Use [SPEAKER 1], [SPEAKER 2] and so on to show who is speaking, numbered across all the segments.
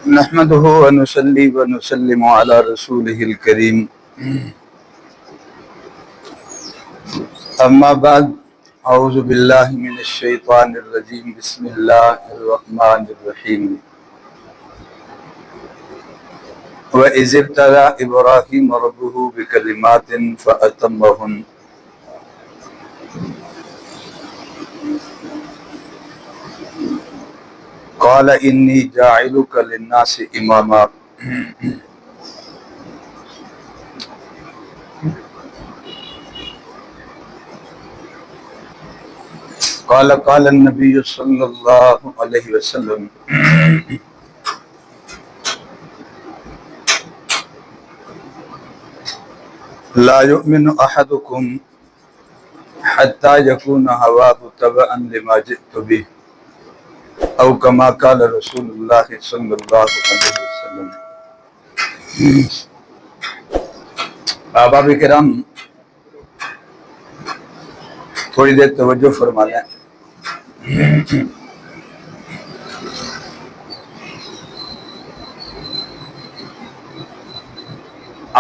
[SPEAKER 1] نحمده ونصلي ونسلم على رسوله الكريم اما بعد اعوذ بالله من الشيطان الرجيم بسم الله الرحمن الرحيم وإذ ابتلى إبراهيم ربه بكلمات فأتمهن قال إني جاعلك للناس إماما قال النبي صلى الله عليه وسلم لا يؤمن أحدكم حتى يكون هواه تبعا لما جئت به او كما قال رسول اللہ صلی اللہ علیہ وسلم۔ احباب کرام، تھوڑی دیر توجہ فرما لیں۔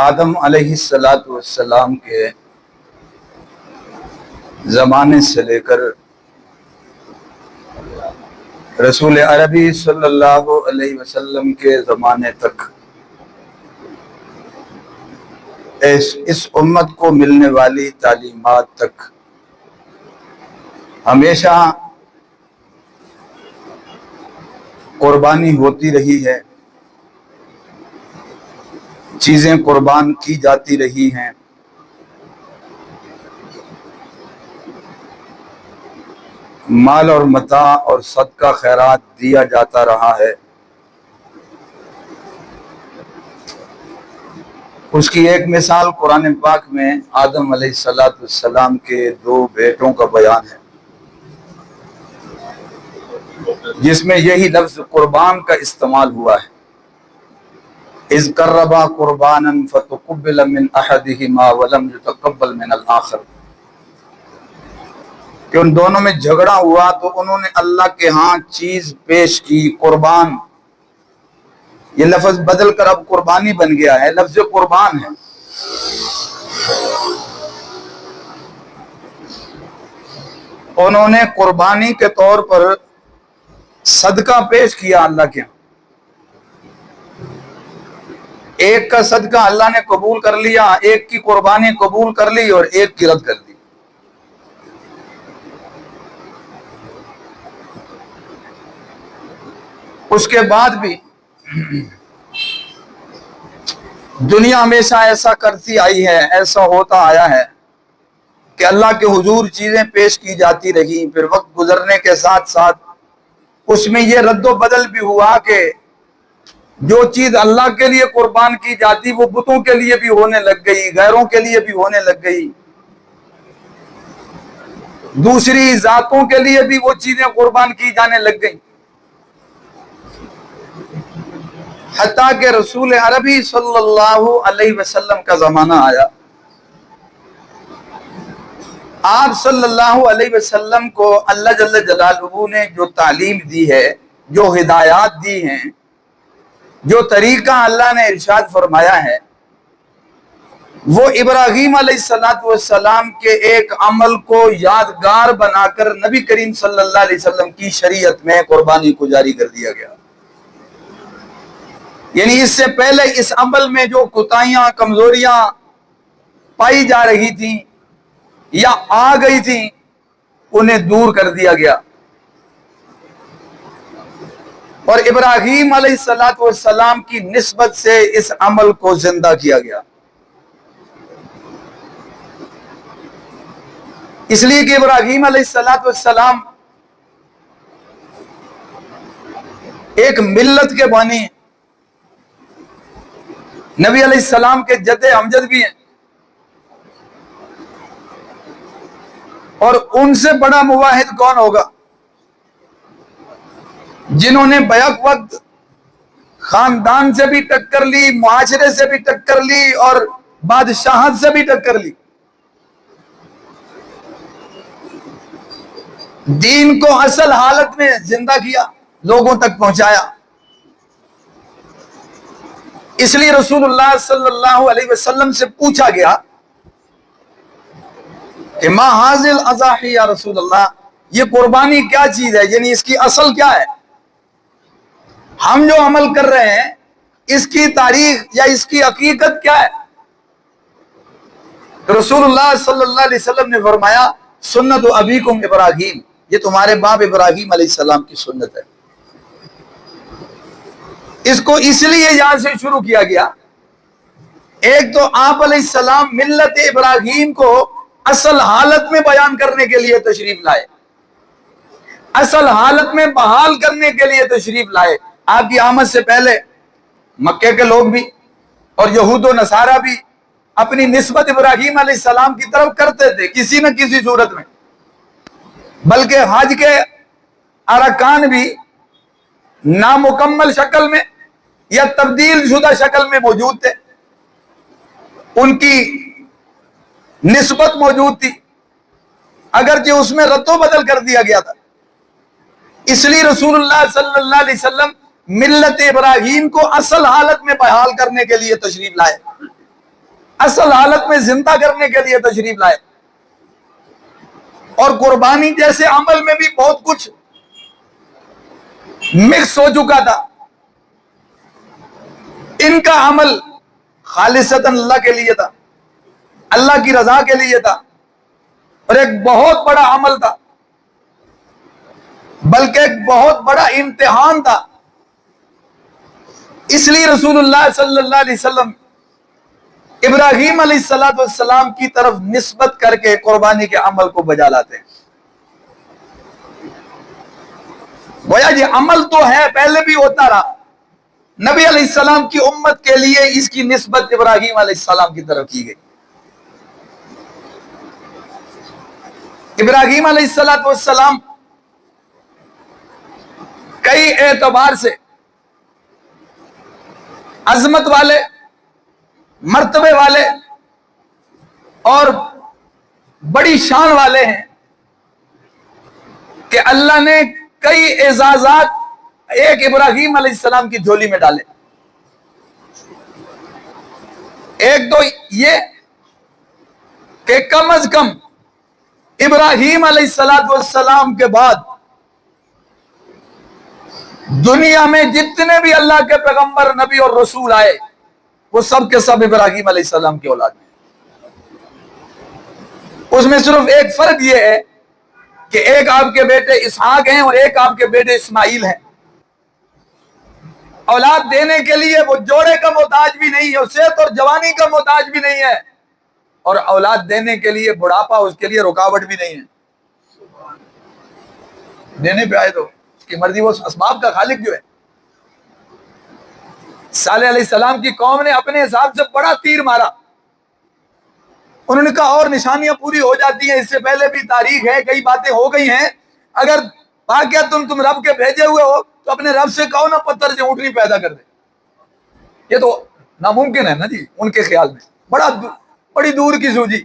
[SPEAKER 1] آدم علیہ السلام کے زمانے سے لے کر رسول عربی صلی اللہ علیہ وسلم کے زمانے تک اس امت کو ملنے والی تعلیمات تک ہمیشہ قربانی ہوتی رہی ہے، چیزیں قربان کی جاتی رہی ہیں، مال اور متاع اور صدقہ خیرات دیا جاتا رہا ہے۔ اس کی ایک مثال قرآن پاک میں آدم علیہ السلام کے 2 بیٹوں کا بیان ہے، جس میں یہی لفظ قربان کا استعمال ہوا ہے۔ اذ قربا قربانا فتقبل من احدهما ولم يتقبل من الاخر، کہ ان دونوں میں جھگڑا ہوا تو انہوں نے اللہ کے ہاں چیز پیش کی، قربان۔ یہ لفظ بدل کر اب قربانی بن گیا ہے، لفظ قربان ہے۔ انہوں نے قربانی کے طور پر صدقہ پیش کیا اللہ کے ہاں۔ ایک کا صدقہ اللہ نے قبول کر لیا، ایک کی قربانی قبول کر لی اور ایک کی رد کر دی۔ اس کے بعد بھی دنیا ہمیشہ ایسا کرتی آئی ہے، ایسا ہوتا آیا ہے کہ اللہ کے حضور چیزیں پیش کی جاتی رہی، پھر وقت گزرنے کے ساتھ ساتھ اس میں یہ رد و بدل بھی ہوا کہ جو چیز اللہ کے لیے قربان کی جاتی وہ بتوں کے لیے بھی ہونے لگ گئی، غیروں کے لیے بھی ہونے لگ گئی، دوسری ذاتوں کے لیے بھی وہ چیزیں قربان کی جانے لگ گئیں، حتیٰ کہ رسول عربی صلی اللہ علیہ وسلم کا زمانہ آیا۔ آپ صلی اللہ علیہ وسلم کو اللہ جل جلالہ نے جو تعلیم دی ہے، جو ہدایات دی ہیں، جو طریقہ اللہ نے ارشاد فرمایا ہے، وہ ابراہیم علیہ السلام کے ایک عمل کو یادگار بنا کر نبی کریم صلی اللہ علیہ وسلم کی شریعت میں قربانی کو جاری کر دیا گیا۔ یعنی اس سے پہلے اس عمل میں جو کوتاہیاں، کمزوریاں پائی جا رہی تھیں یا آ گئی تھیں، انہیں دور کر دیا گیا، اور ابراہیم علیہ السلام کی نسبت سے اس عمل کو زندہ کیا گیا۔ اس لیے کہ ابراہیم علیہ السلام ایک ملت کے بانی ہیں، نبی علیہ السلام کے جد امجد بھی ہیں، اور ان سے بڑا موحد کون ہوگا جنہوں نے بیک وقت خاندان سے بھی ٹکر لی، معاشرے سے بھی ٹکر لی اور بادشاہت سے بھی ٹکر لی، دین کو اصل حالت میں زندہ کیا، لوگوں تک پہنچایا۔ اس لیے رسول اللہ صلی اللہ علیہ وسلم سے پوچھا گیا کہ ما حاضل اضاحی یا رسول اللہ، یہ قربانی کیا چیز ہے، یعنی اس کی اصل کیا ہے، ہم جو عمل کر رہے ہیں اس کی تاریخ یا اس کی حقیقت کیا ہے؟ تو رسول اللہ صلی اللہ علیہ وسلم نے فرمایا سنت ابیکم ابراہیم، یہ تمہارے باپ ابراہیم علیہ السلام کی سنت ہے۔ اس کو اس لیے یہاں سے شروع کیا گیا، ایک تو آپ علیہ السلام ملت ابراہیم کو اصل حالت میں بیان کرنے کے لیے تشریف لائے، اصل حالت میں بحال کرنے کے لیے تشریف لائے۔ آپ کی آمد سے پہلے مکے کے لوگ بھی اور یہود و نصارہ بھی اپنی نسبت ابراہیم علیہ السلام کی طرف کرتے تھے کسی نہ کسی صورت میں، بلکہ حج کے ارکان بھی نامکمل شکل میں یا تبدیل شدہ شکل میں موجود تھے، ان کی نسبت موجود تھی، اگرچہ اس میں رد و بدل کر دیا گیا تھا۔ اس لیے رسول اللہ صلی اللہ علیہ وسلم ملت ابراہیم کو اصل حالت میں بحال کرنے کے لیے تشریف لائے، اصل حالت میں زندہ کرنے کے لیے تشریف لائے۔ اور قربانی جیسے عمل میں بھی بہت کچھ مکس ہو چکا تھا، ان کا عمل خالصتاً اللہ کے لیے تھا، اللہ کی رضا کے لیے تھا، اور ایک بہت بڑا عمل تھا، بلکہ ایک بہت بڑا امتحان تھا۔ اس لیے رسول اللہ صلی اللہ علیہ وسلم ابراہیم علیہ السلام کی طرف نسبت کر کے قربانی کے عمل کو بجا لاتے ہیں۔ گویا یہ عمل تو ہے، پہلے بھی ہوتا رہا، نبی علیہ السلام کی امت کے لیے اس کی نسبت ابراہیم علیہ السلام کی طرف کی گئی۔ ابراہیم علیہ السلام کئی اعتبار سے عظمت والے، مرتبے والے اور بڑی شان والے ہیں کہ اللہ نے کئی اعزازات ایک ابراہیم علیہ السلام کی جھولی میں ڈالے۔ ایک تو یہ کہ کم از کم ابراہیم علیہ السلام کے بعد دنیا میں جتنے بھی اللہ کے پیغمبر، نبی اور رسول آئے وہ سب کے سب ابراہیم علیہ السلام کی اولاد ہیں۔ اس میں صرف ایک فرق یہ ہے کہ ایک آپ کے بیٹے اسحاق ہیں اور ایک آپ کے بیٹے اسماعیل ہیں۔ اولاد دینے کے لیے وہ جوڑے کا محتاج بھی نہیں ہے، صحت اور جوانی کا محتاج بھی نہیں ہے، اور اولاد دینے کے لیے بڑھاپا اس کے لیے رکاوٹ بھی نہیں ہے۔ دینے پہ آئے تو اس کی مرضی، وہ اسباب کا خالق جو ہے۔ صالح علیہ السلام کی قوم نے اپنے حساب سے بڑا تیر مارا، انہوں نے کہا اور نشانیاں پوری ہو جاتی ہیں، اس سے پہلے بھی تاریخ ہے، کئی باتیں ہو گئی ہیں، اگر واقعہ تم رب کے بھیجے ہوئے ہو تو اپنے رب سے کہو نا پتھر سے اونٹنی پیدا کر دے۔ یہ تو ناممکن ہے نا جی، ان کے خیال میں بڑی دور کی سوجی،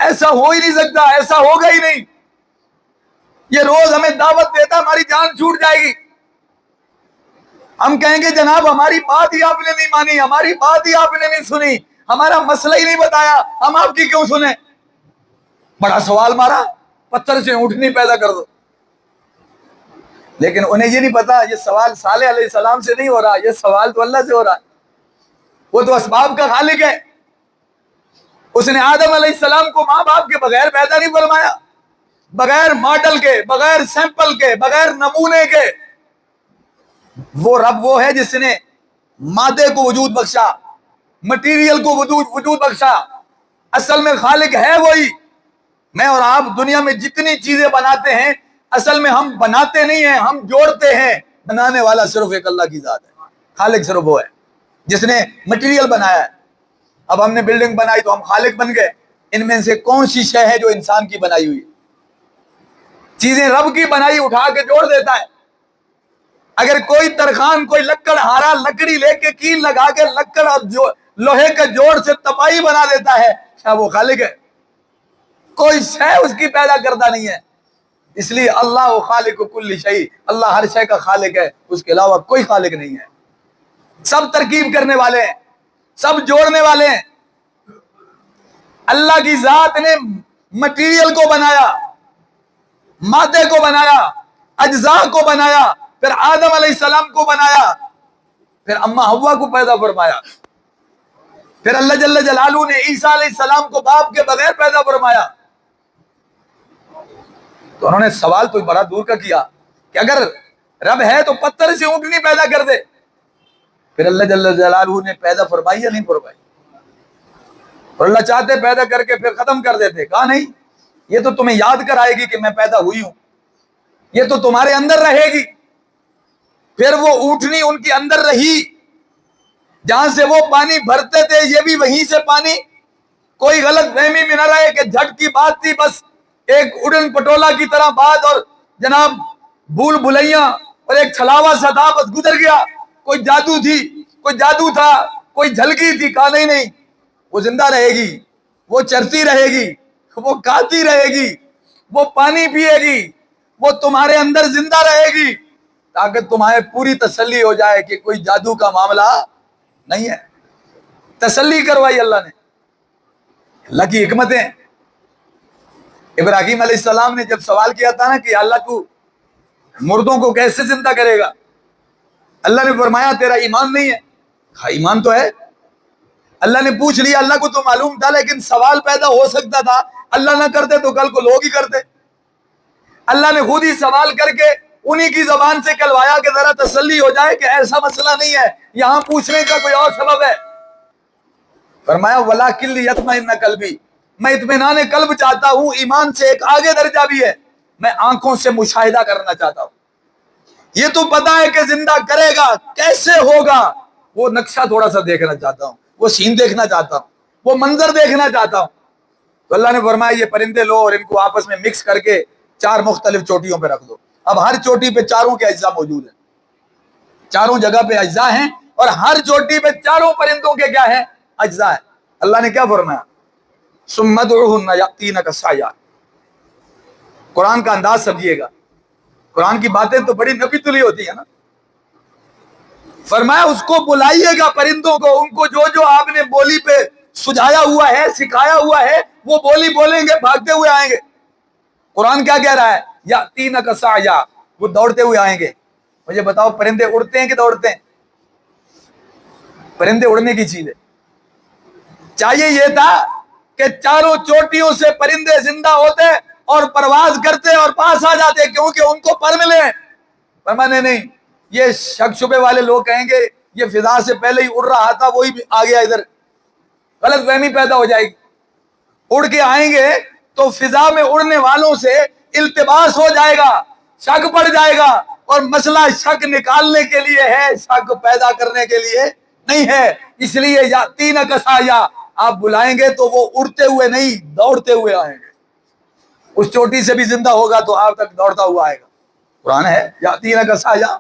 [SPEAKER 1] ایسا ہو ہی نہیں سکتا، ایسا ہوگا ہی نہیں۔ یہ روز ہمیں دعوت دیتا ہماری جان چھوٹ جائے گی، ہم کہیں گے جناب ہماری بات ہی آپ نے نہیں مانی، ہماری بات ہی آپ نے نہیں سنی، ہمارا مسئلہ ہی نہیں بتایا، ہم آپ کی کیوں سنیں؟ بڑا سوال مارا، پتھر سے اونٹنی پیدا کر دو۔ لیکن انہیں یہ نہیں پتا یہ سوال صالح علیہ السلام سے نہیں ہو رہا، یہ سوال تو اللہ سے ہو رہا ہے، وہ تو اسباب کا خالق ہے۔ اس نے آدم علیہ السلام کو ماں باپ کے بغیر پیدا نہیں فرمایا، بغیر ماڈل کے، بغیر سیمپل کے، بغیر نمونے کے۔ وہ رب وہ ہے جس نے مادے کو وجود بخشا، مٹیریل کو وجود بخشا، اصل میں خالق ہے وہی۔ میں اور آپ دنیا میں جتنی چیزیں بناتے ہیں اصل میں ہم بناتے نہیں ہیں، ہم جوڑتے ہیں، بنانے والا صرف ایک اللہ کی ذات ہے، خالق صرف وہ ہے جس نے مٹیریل بنایا ہے۔ اب ہم نے بلڈنگ بنائی تو ہم خالق بن گئے، ان میں سے کون سی شے ہے جو انسان کی بنائی ہوئی؟ چیزیں رب کی بنائی اٹھا کے جوڑ دیتا ہے۔ اگر کوئی ترخان، کوئی لکڑ ہارا لکڑی لے کے کیل لگا کے لکڑ اور لوہے کے جوڑ سے تپائی بنا دیتا ہے، کیا وہ خالق ہے؟ کوئی شے اس کی پیدا کردہ نہیں ہے۔ اس لیے اللہ خالق کل شیء، اللہ ہر شے کا خالق ہے، اس کے علاوہ کوئی خالق نہیں ہے۔ سب ترکیب کرنے والے ہیں، سب جوڑنے والے ہیں۔ اللہ کی ذات نے مٹیریل کو بنایا، مادے کو بنایا، اجزاء کو بنایا، پھر آدم علیہ السلام کو بنایا، پھر اما حوا کو پیدا فرمایا، پھر اللہ جل جلالہ نے عیسیٰ علیہ السلام کو باپ کے بغیر پیدا فرمایا۔ تو انہوں نے سوال تو بڑا دور کا کیا کہ اگر رب ہے تو پتھر سے اونٹنی پیدا کر دے۔ پھر اللہ جل جلالہ نے پیدا فرمائی یا نہیں فرمائی؟ اور اللہ چاہتے پیدا کر کے پھر ختم کر دیتے، کہا نہیں، یہ تو تمہیں یاد کرائے گی کہ میں پیدا ہوئی ہوں، یہ تو تمہارے اندر رہے گی۔ پھر وہ اونٹنی ان کے اندر رہی، جہاں سے وہ پانی بھرتے تھے یہ بھی وہیں سے پانی، کوئی غلط فہمی میں نہ رہے کہ جھٹ کی بات تھی، بس ایک اڑن پٹولا کی طرح بات، اور جناب بھول بھلیاں اور ایک چھلاوا سا تھا، بس گزر گیا۔ کوئی جادو تھی، کوئی جادو تھا، کوئی جھلکی تھی، کہا نہیں نہیں، وہ زندہ رہے گی، وہ چرتی رہے گی، وہ کھاتی رہے گی، وہ پانی پیے گی، وہ تمہارے اندر زندہ رہے گی، تاکہ تمہیں پوری تسلی ہو جائے کہ کوئی جادو کا معاملہ نہیں ہے۔ تسلی کروائی اللہ نے۔ اللہ کی حکمتیں۔ ابراہیم علیہ السلام نے جب سوال کیا تھا نا کہ اللہ تو مردوں کو کیسے زندہ کرے گا، اللہ نے فرمایا تیرا ایمان نہیں ہے۔ ہاں ایمان تو ہے۔ اللہ نے پوچھ لیا، اللہ کو تو معلوم تھا، لیکن سوال پیدا ہو سکتا تھا، اللہ نہ کرتے تو کل کو لوگ ہی کرتے۔ اللہ نے خود ہی سوال کر کے انہی کی زبان سے کہلوایا کہ ذرا تسلی ہو جائے کہ ایسا مسئلہ نہیں ہے، یہاں پوچھنے کا کوئی اور سبب ہے۔ فرمایا وَلَٰكِن لِيَطْمَئِنَّ قَلْبِي، میں اطمینان قلب چاہتا ہوں، ایمان سے ایک آگے درجہ بھی ہے، میں آنکھوں سے مشاہدہ کرنا چاہتا ہوں۔ یہ تو پتا ہے کہ زندہ کرے گا، کیسے ہوگا وہ نقشہ تھوڑا سا دیکھنا چاہتا ہوں، وہ سین دیکھنا چاہتا ہوں، وہ منظر دیکھنا چاہتا ہوں۔ تو اللہ نے فرمایا یہ پرندے لو اور ان کو آپس میں مکس کر کے 4 مختلف چوٹیوں پہ رکھ دو۔ اب ہر چوٹی پہ چاروں کے اجزاء موجود ہیں، چاروں جگہ پہ اجزاء ہیں، اور ہر چوٹی پہ چاروں پرندوں کے کیا ہے؟ اجزاء ہیں۔ اللہ نے کیا فرمایا؟ ثم ادعوهن يأتينك سعيا۔ قرآن کا انداز سمجھیے گا، قرآن کی باتیں تو بڑی نبی تلی ہوتی ہے نا۔ فرمایا اس کو بلائیے گا، پرندوں کو، ان کو جو جو آپ نے بولی پہ سجھایا ہوا ہے، سکھایا ہوا ہے، وہ بولی بولیں گے، بھاگتے ہوئے آئیں گے۔ قرآن کیا کہہ رہا ہے؟ یأتینک سعیا، وہ دوڑتے ہوئے آئیں گے۔ مجھے بتاؤ پرندے اڑتے ہیں کہ دوڑتے ہیں؟ پرندے اڑنے کی چیز ہے۔ چاہیے یہ تھا کہ چاروں چوٹیوں سے پرندے زندہ ہوتے اور پرواز کرتے اور پاس آ جاتے، کیونکہ ان کو پر ملے۔ فرمایا نہیں، یہ شک شبے والے لوگ کہیں گے یہ فضا سے پہلے ہی اڑ رہا تھا، وہی آ گیا ادھر، غلط فہمی پیدا ہو جائے گی۔ اڑ کے آئیں گے تو فضا میں اڑنے والوں سے التباس ہو جائے گا، شک پڑ جائے گا، اور مسئلہ شک نکالنے کے لیے ہے، شک پیدا کرنے کے لیے نہیں ہے۔ اس لیے یاتینک سعیا، آپ بلائیں گے تو وہ اڑتے ہوئے نہیں، دوڑتے ہوئے آئیں گے۔ اس چوٹی سے بھی زندہ ہوگا تو آپ تک دوڑتا ہوا آئے گا۔ قرآن ہے یاتینک سعیا۔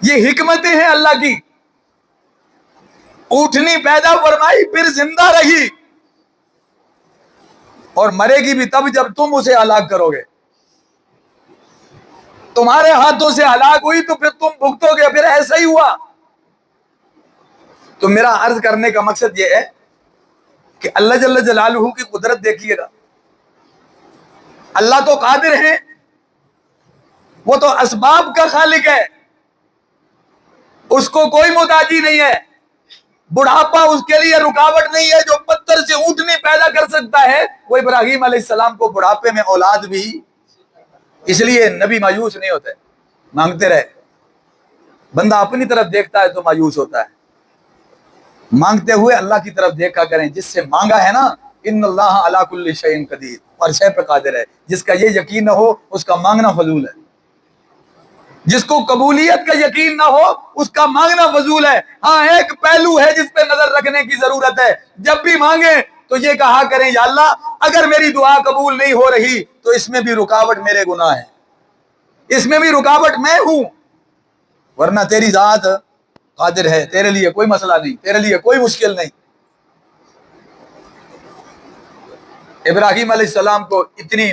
[SPEAKER 1] یہ حکمتیں ہیں اللہ کی۔ اونٹنی پیدا فرمائی، پھر زندہ رہی، اور مرے گی بھی تب جب تم اسے ہلاک کرو گے۔ تمہارے ہاتھوں سے ہلاک ہوئی تو پھر تم بھگتو گے، پھر ایسا ہی ہوا۔ تو میرا عرض کرنے کا مقصد یہ ہے کہ اللہ جل جلالہ کی قدرت دیکھیے گا۔ اللہ تو قادر ہے، وہ تو اسباب کا خالق ہے، اس کو کوئی محتاجی نہیں ہے۔ بڑھاپا اس کے لیے رکاوٹ نہیں ہے۔ جو پتھر سے اونٹنی پیدا کر سکتا ہے، وہ ابراہیم علیہ السلام کو بڑھاپے میں اولاد بھی۔ اس لیے نبی مایوس نہیں ہوتے، مانگتے رہے۔ بندہ اپنی طرف دیکھتا ہے تو مایوس ہوتا ہے، مانگتے ہوئے اللہ کی طرف دیکھا کریں۔ جس سے مانگا ہے نا، ان اللہ علی کل شیء قدیر، ہر شے پہ قادر ہے۔ جس کا یہ یقین نہ ہو اس کا مانگنا فضول ہے۔ جس کو قبولیت کا یقین نہ ہو اس کا مانگنا فضول ہے۔ ہاں ایک پہلو ہے جس پہ نظر رکھنے کی ضرورت ہے، جب بھی مانگیں تو یہ کہا کریں یا اللہ اگر میری دعا قبول نہیں ہو رہی تو اس میں بھی رکاوٹ میرے گناہ ہے، اس میں بھی رکاوٹ میں ہوں، ورنہ تیری ذات قادر ہے، تیرے لیے کوئی مسئلہ نہیں، تیرے لیے کوئی مشکل نہیں۔ ابراہیم علیہ السلام کو اتنی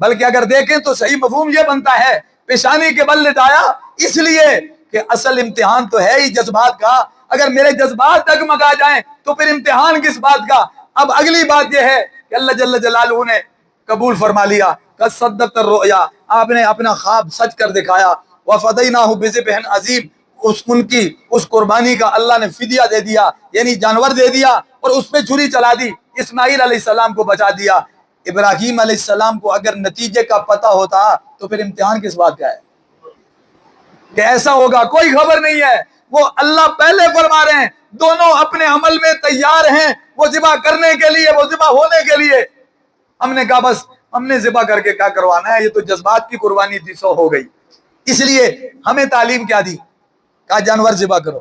[SPEAKER 1] بلکہ اگر دیکھیں تو صحیح مفہوم یہ بنتا ہے پیشانی کے بل لٹایا، اس لیے کہ اصل امتحان تو ہے ہی جذبات کا. اگر میرے جذبات ڈگمگا جائیں تو پھر امتحان کس بات کا. اب اگلی بات یہ ہے کہ اللہ جل جلالہ نے قبول فرما لیا. قد صدقت الرؤیا، آپ نے اپنا خواب سچ کر دکھایا. وفدیناہ بذبح عظیم، اس قربانی کا اللہ نے فدیہ دے دیا، یعنی جانور دے دیا اور اس پہ چھری چلا دی، اسماعیل علیہ السلام کو بچا دیا. ابراہیم علیہ السلام کو اگر نتیجے کا پتہ ہوتا تو پھر امتحان کس بات کا ہے کہ ایسا ہوگا؟ کوئی خبر نہیں ہے. وہ اللہ پہلے فرما رہے ہیں، دونوں اپنے عمل میں تیار ہیں، وہ ذبح کرنے کے لیے، وہ ذبح ہونے کے لیے. ہم نے کہا بس ہم نے ذبح کر کے کیا کروانا ہے، یہ تو جذبات کی قربانی تھی، سو ہو گئی. اس لیے ہمیں تعلیم کیا دی؟ کہا جانور ذبح کرو،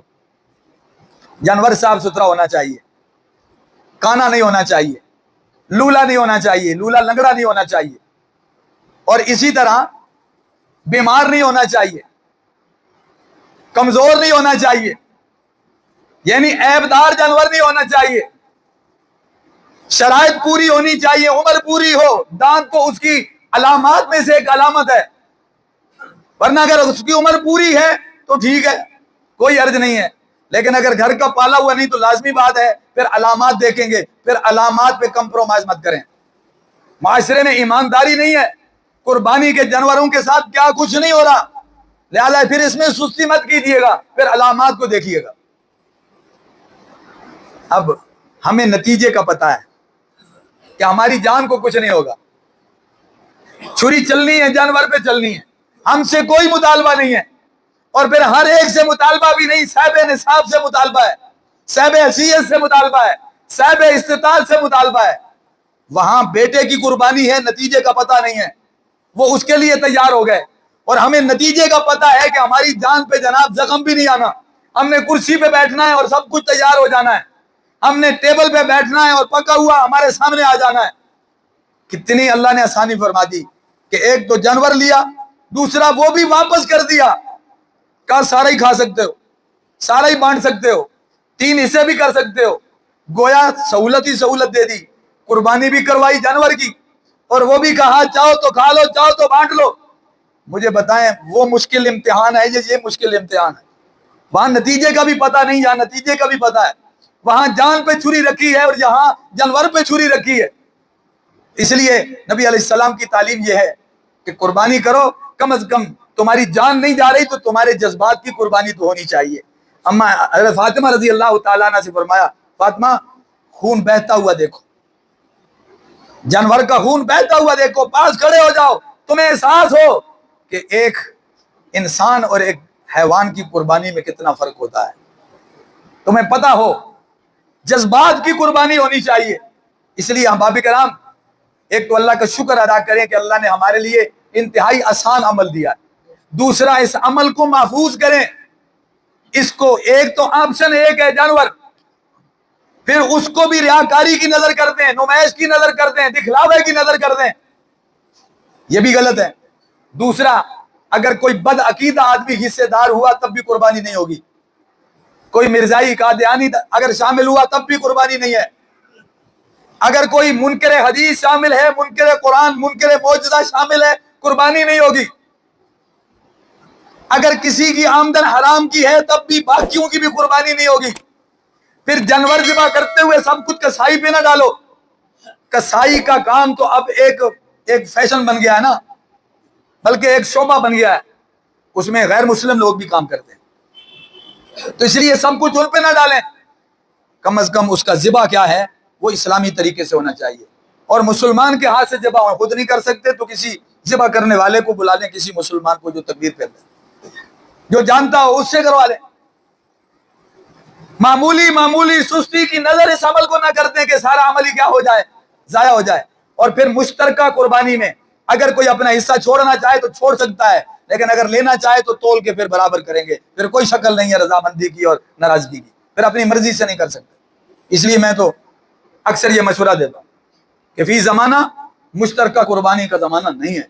[SPEAKER 1] جانور صاف ستھرا ہونا چاہیے، کانا نہیں ہونا چاہیے، لولا نہیں ہونا چاہیے، لولا لنگڑا نہیں ہونا چاہیے، اور اسی طرح بیمار نہیں ہونا چاہیے، کمزور نہیں ہونا چاہیے، یعنی عیب دار جانور نہیں ہونا چاہیے. شرائط پوری ہونی چاہیے، عمر پوری ہو. دانت تو اس کی علامات میں سے ایک علامت ہے، ورنہ اگر اس کی عمر پوری ہے تو ٹھیک ہے، کوئی عرض نہیں ہے. لیکن اگر گھر کا پالا ہوا نہیں تو لازمی بات ہے پھر علامات دیکھیں گے. پھر علامات پہ کمپرومائز مت کریں. معاشرے میں ایمانداری نہیں ہے، قربانی کے جانوروں کے ساتھ کیا کچھ نہیں ہو رہا، لہذا پھر اس میں سستی مت کیجیے گا، پھر علامات کو دیکھیے گا. اب ہمیں نتیجے کا پتہ ہے کہ ہماری جان کو کچھ نہیں ہوگا، چھری چلنی ہے، جانور پہ چلنی ہے، ہم سے کوئی مطالبہ نہیں ہے. اور پھر ہر ایک سے مطالبہ بھی نہیں، صاحب نصاب سے مطالبہ ہے، صاحب حیثیت سے مطالبہ ہے، صاحب استطاعت سے مطالبہ ہے. وہاں بیٹے کی قربانی ہے، نتیجے کا پتہ نہیں ہے، وہ اس کے لیے تیار ہو گئے. اور ہمیں نتیجے کا پتہ ہے کہ ہماری جان پہ جناب زخم بھی نہیں آنا، ہم نے کرسی پہ بیٹھنا ہے اور سب کچھ تیار ہو جانا ہے، ہم نے ٹیبل پہ بیٹھنا ہے اور پکا ہوا ہمارے سامنے آ جانا ہے. کتنی اللہ نے آسانی فرما دی کہ ایک تو جانور لیا، دوسرا وہ بھی واپس کر دیا. کہا سارا ہی کھا سکتے ہو، سارا ہی بانٹ سکتے ہو، 3 حصے بھی کر سکتے ہو. گویا سہولت ہی سہولت دے دی، قربانی بھی کروائی جانور کی، اور وہ بھی کہا چاہو تو کھا لو، چاہو تو بانٹ لو. مجھے بتائیں وہ مشکل امتحان ہے یہ مشکل امتحان ہے؟ وہاں نتیجے کا بھی پتہ نہیں، یہاں نتیجے کا بھی پتہ ہے. وہاں جان پہ چھری رکھی ہے اور یہاں جانور پہ چھری رکھی ہے. اس لیے نبی علیہ السلام کی تعلیم یہ ہے کہ قربانی کرو، کم از کم تمہاری جان نہیں جا رہی تو تمہارے جذبات کی قربانی تو ہونی چاہیے. اما حضرت فاطمہ رضی اللہ تعالیٰ عنہ سے فرمایا، فاطمہ خون بہتا ہوا دیکھو، جانور کا خون بہتا ہوا دیکھو، پاس کھڑے ہو جاؤ، تمہیں احساس ہو کہ ایک انسان اور ایک حیوان کی قربانی میں کتنا فرق ہوتا ہے، تمہیں پتہ ہو. جذبات کی قربانی ہونی چاہیے. اس لیے احباب کرام ایک تو اللہ کا شکر ادا کریں کہ اللہ نے ہمارے لیے انتہائی آسان عمل دیا، دوسرا اس عمل کو محفوظ کریں. اس کو ایک تو آپشن ایک ہے جانور، پھر اس کو بھی ریاکاری کی نظر کرتے ہیں، نمائش کی نظر کرتے ہیں، دکھلاوے کی نظر کرتے ہیں، یہ بھی غلط ہے. دوسرا اگر کوئی بد عقیدہ آدمی حصے دار ہوا تب بھی قربانی نہیں ہوگی، کوئی مرزائی قادیانی اگر شامل ہوا تب بھی قربانی نہیں ہے. اگر کوئی منکر حدیث شامل ہے، منکر قرآن، منکر معجزہ شامل ہے، قربانی نہیں ہوگی. اگر کسی کی آمدن حرام کی ہے تب بھی باقیوں کی بھی قربانی نہیں ہوگی. پھر جانور ذبح کرتے ہوئے سب کچھ کسائی پہ نہ ڈالو. کسائی کا کام تو اب ایک فیشن بن گیا ہے نا، بلکہ ایک شعبہ بن گیا ہے، اس میں غیر مسلم لوگ بھی کام کرتے ہیں. تو اس لیے سب کچھ ان پہ نہ ڈالیں، کم از کم اس کا ذبح کیا ہے وہ اسلامی طریقے سے ہونا چاہیے. اور مسلمان کے ہاتھ سے ذبح خود نہیں کر سکتے تو کسی ذبح کرنے والے کو بلا لیں، کسی مسلمان کو جو تکبیر پھیرتا ہے، جو جانتا ہو اس سے کروا لیں. معمولی سستی کی نظر اس عمل کو نہ کرتے کہ سارا عمل ہی کیا ہو جائے، ضائع ہو جائے. اور پھر مشترکہ قربانی میں اگر کوئی اپنا حصہ چھوڑنا چاہے تو چھوڑ سکتا ہے، لیکن اگر لینا چاہے تو تول کے پھر برابر کریں گے. پھر کوئی شکل نہیں ہے رضامندی کی اور ناراضگی کی، پھر اپنی مرضی سے نہیں کر سکتے. اس لیے میں تو اکثر یہ مشورہ دیتا ہوں کہ فی زمانہ مشترکہ قربانی کا زمانہ نہیں ہے.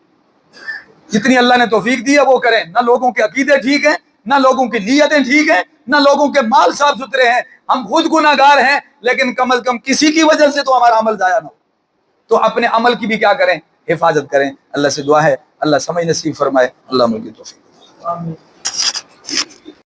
[SPEAKER 1] جتنی اللہ نے توفیق دی ہے وہ کریں. نہ لوگوں کے عقیدے ٹھیک ہیں، نہ لوگوں کی نیتیں ٹھیک ہیں، نہ لوگوں کے مال صاف ستھرے ہیں. ہم خود گناہگار ہیں، لیکن کم از کم کسی کی وجہ سے تو ہمارا عمل ضائع نہ ہو. تو اپنے عمل کی بھی کیا کریں، حفاظت کریں. اللہ سے دعا ہے اللہ سمجھ نصیب فرمائے. اللہ ملک توفیق.